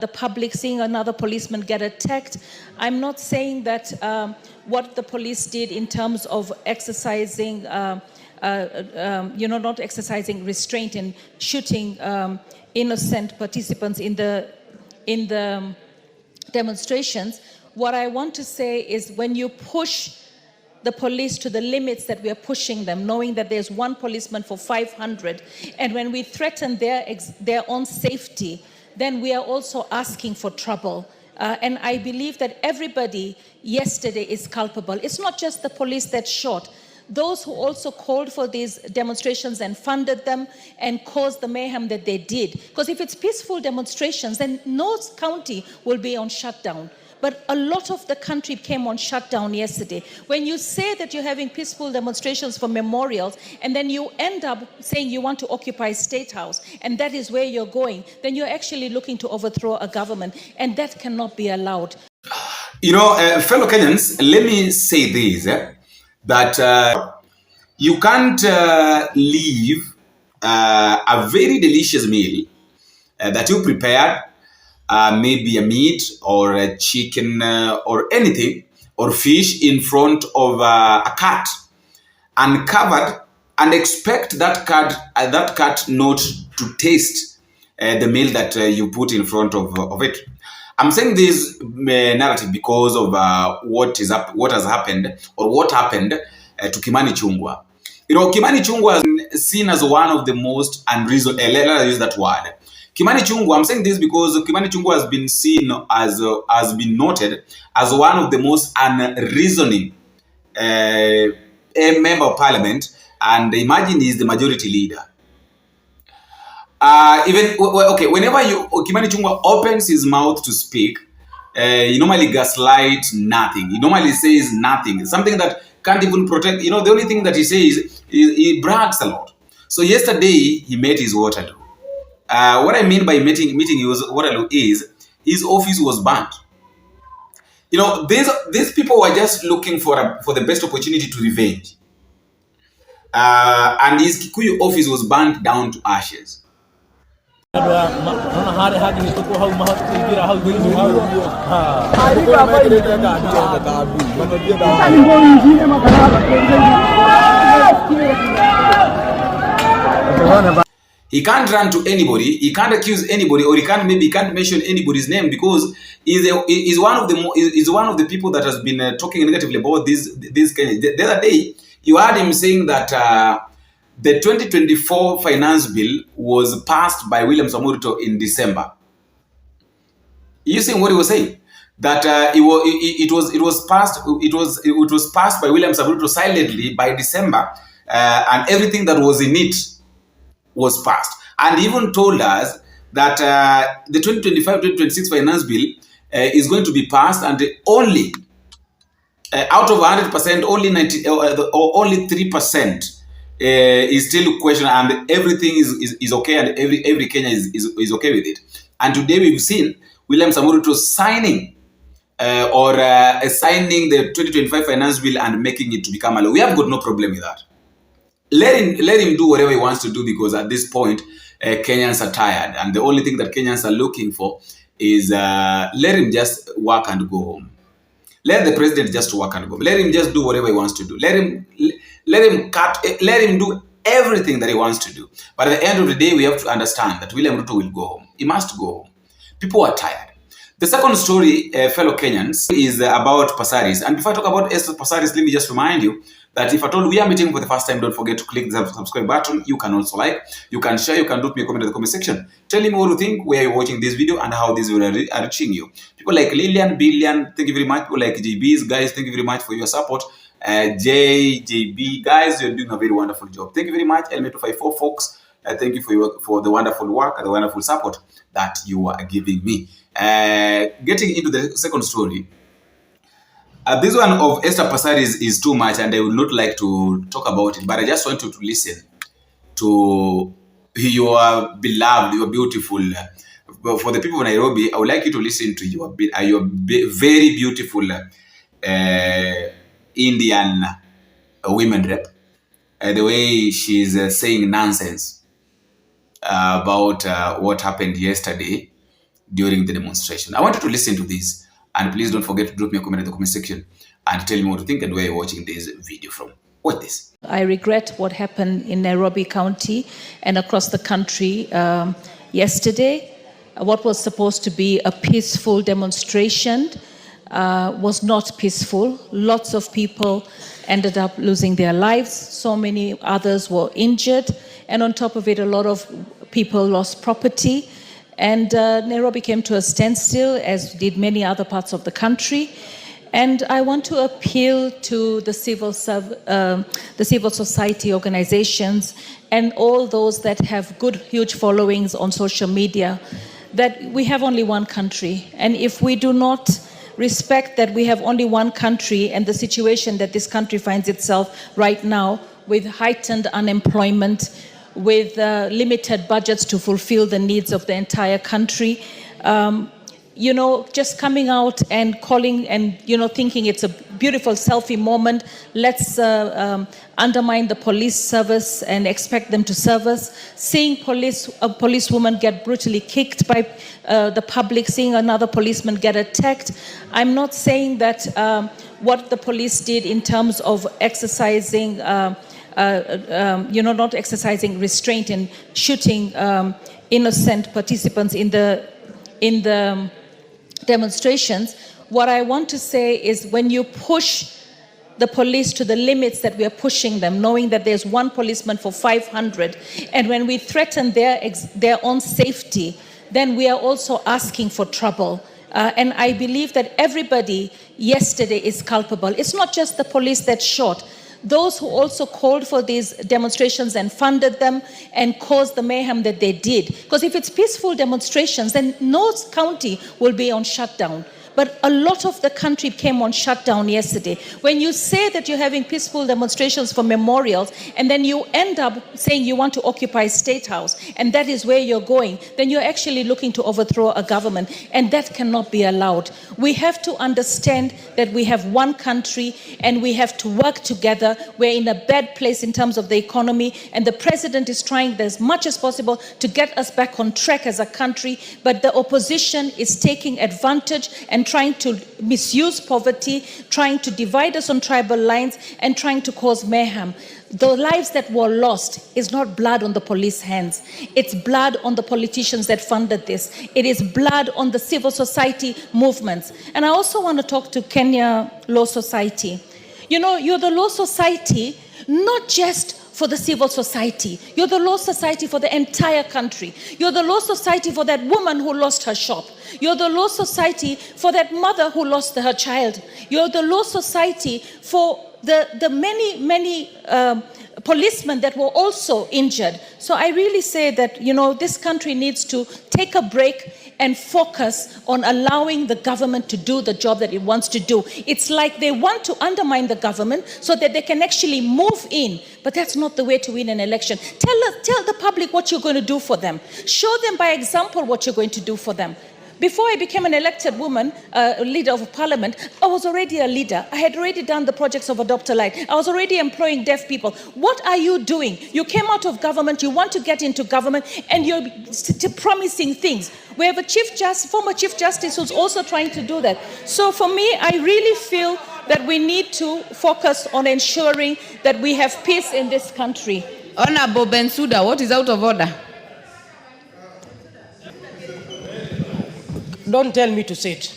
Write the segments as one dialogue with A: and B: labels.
A: the public seeing another policeman get attacked. I'm not saying that what the police did in terms of exercising, not exercising restraint and shooting innocent participants in the demonstrations. What I want to say is when you push the police to the limits that we are pushing them, knowing that there's one policeman for 500, and when we threaten their own safety, then we are also asking for trouble. And I believe that everybody yesterday is culpable. It's not just the police that shot. Those who also called for these demonstrations and funded them and caused the mayhem that they did. Because if it's peaceful demonstrations, then no county will be on shutdown. But a lot of the country came on shutdown yesterday. When you say that you're having peaceful demonstrations for memorials, and then you end up saying you want to occupy State House, and that is where you're going, then you're actually looking to overthrow a government, and that cannot be allowed.
B: Fellow Kenyans, let me say this, that you can't leave a very delicious meal that you prepared, maybe a meat or a chicken or anything, or fish in front of a cat, uncovered, and expect that cat not to taste the meal that you put in front of it. I'm saying this narrative because of what has happened, or what happened to Kimani Ichung'wah. Kimani Ichung'wah has been seen as one of the most unreasonable, let us use that word. Kimani Ichung'wah, I'm saying this because Kimani Ichung'wah has been seen has been noted as one of the most unreasoning member of parliament, and imagine he's the majority leader. Whenever Kimani Ichung'wah opens his mouth to speak, he normally gaslight nothing. He normally says nothing, something that can't even protect. The only thing that he says, he brags a lot. So yesterday he met his Waterloo. What I mean by meeting his Waterloo is his office was burnt. These people were just looking for the best opportunity to revenge. And his Kikuyu office was burnt down to ashes. He can't run to anybody, he can't accuse anybody, or he can't mention anybody's name, because he's one of the people that has been talking negatively about this Kenya. The other day, you heard him saying that the 2024 finance bill was passed by William Ruto in December. You see what he was saying? That it was passed by William Ruto silently by December, and everything that was in it was passed. And he even told us that the 2025-2026 finance bill is going to be passed, and only out of 100%, only 3% is still questioned, and everything is okay, and every Kenya is okay with it. And today we've seen William Ruto signing signing the 2025 finance bill and making it to become a law. We have got no problem with that. Let him do whatever he wants to do, because at this point Kenyans are tired, and the only thing that Kenyans are looking for is let him just work and go home. Let the president just work and go home. Let him just do whatever he wants to do. Let him do everything that he wants to do. But at the end of the day, we have to understand that William Ruto will go home. He must go home. People are tired. The second story, fellow Kenyans, is about PASARIS. And before I talk about PASARIS, let me just remind you that if at all we are meeting for the first time, don't forget to click the subscribe button. You can also like, you can share, you can drop me a comment in the comment section. Tell me what you think, where you're watching this video, and how this video are reaching you. People like Lillian, Billion, thank you very much. People like JBs, guys, thank you very much for your support. JB, guys, you're doing a very wonderful job. Thank you very much. LM254 folks, thank you for the wonderful work and the wonderful support that you are giving me. Getting into the second story, this one of Esther PASARIS is too much, and I would not like to talk about it, but I just want you to listen to your beloved, your beautiful. For the people of Nairobi, I would like you to listen to your very beautiful Indian women rep. The way she's saying nonsense about what happened yesterday, during the demonstration. I want you to listen to this, and please don't forget to drop me a comment in the comment section and tell me what you think and where you're watching this video from. Watch this.
A: I regret what happened in Nairobi County and across the country yesterday. What was supposed to be a peaceful demonstration was not peaceful. Lots of people ended up losing their lives. So many others were injured. And on top of it, a lot of people lost property. And Nairobi came to a standstill, as did many other parts of the country. And I want to appeal to the civil society organizations and all those that have good, huge followings on social media, that we have only one country. And if we do not respect that we have only one country and the situation that this country finds itself right now, with heightened unemployment, with limited budgets to fulfill the needs of the entire country, you know, just coming out and calling and, you know, thinking it's a beautiful selfie moment, let's undermine the police service and expect them to serve us. Seeing a policewoman get brutally kicked by the public, seeing another policeman get attacked. I'm not saying that what the police did in terms of exercising, you know, not exercising restraint and shooting innocent participants in the demonstrations. What I want to say is, when you push the police to the limits that we are pushing them, knowing that there's one policeman for 500, and when we threaten their own safety, then we are also asking for trouble. And I believe that everybody yesterday is culpable. It's not just the police that shot. Those who also called for these demonstrations and funded them and caused the mayhem that they did. Because if it's peaceful demonstrations, then no county will be on shutdown. But a lot of the country came on shutdown yesterday. When you say that you're having peaceful demonstrations for memorials, and then you end up saying you want to occupy State House, and that is where you're going, then you're actually looking to overthrow a government, and that cannot be allowed. We have to understand that we have one country, and we have to work together. We're in a bad place in terms of the economy, and the president is trying as much as possible to get us back on track as a country, but the opposition is taking advantage and trying to misuse poverty, trying to divide us on tribal lines, and trying to cause mayhem. The lives that were lost is not blood on the police hands. It's blood on the politicians that funded this. It is blood on the civil society movements. And I also want to talk to Kenya Law Society. You know, you're the law society, not just for the civil society. You're the law society for the entire country. You're the law society for that woman who lost her shop. You're the law society for that mother who lost her child. You're the law society for the many policemen that were also injured. So I really say that, you know, this country needs to take a break and focus on allowing the government to do the job that it wants to do. It's like they want to undermine the government so that they can actually move in. But that's not the way to win an election. Tell the public what you're going to do for them. Show them by example what you're going to do for them. Before I became an elected woman, leader of parliament, I was already a leader. I had already done the projects of Adopt a Light. I was already employing deaf people. What are you doing? You came out of government, you want to get into government, and you're promising things. We have a former Chief Justice who's also trying to do that. So for me, I really feel that we need to focus on ensuring that we have peace in this country.
C: Honorable Bensouda, what is out of order?
D: Don't tell me to sit.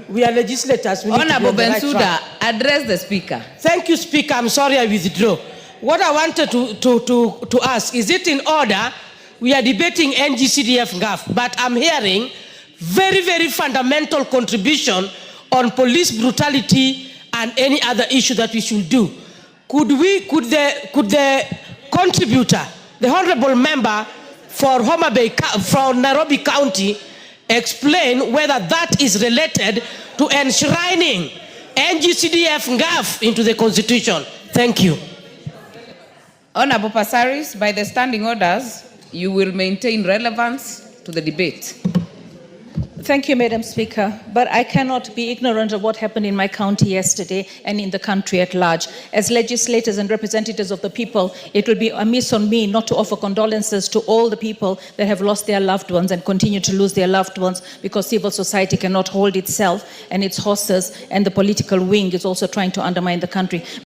D: We are legislators. We
C: Honorable Bensouda, address the speaker.
D: Thank you, Speaker. I'm sorry, I withdraw. What I wanted to ask, is it in order? We are debating NGCDF GAF, but I'm hearing very, very fundamental contribution on police brutality and any other issue that we should do. Could the contributor, the honorable member for from Nairobi County, explain whether that is related to enshrining NGCDF GAF into the Constitution? Thank you.
C: Honorable PASARIS, by the standing orders, you will maintain relevance to the debate.
A: Thank you, Madam Speaker. But I cannot be ignorant of what happened in my county yesterday and in the country at large. As legislators and representatives of the people, it will be amiss on me not to offer condolences to all the people that have lost their loved ones and continue to lose their loved ones because civil society cannot hold itself and its horses, and the political wing is also trying to undermine the country.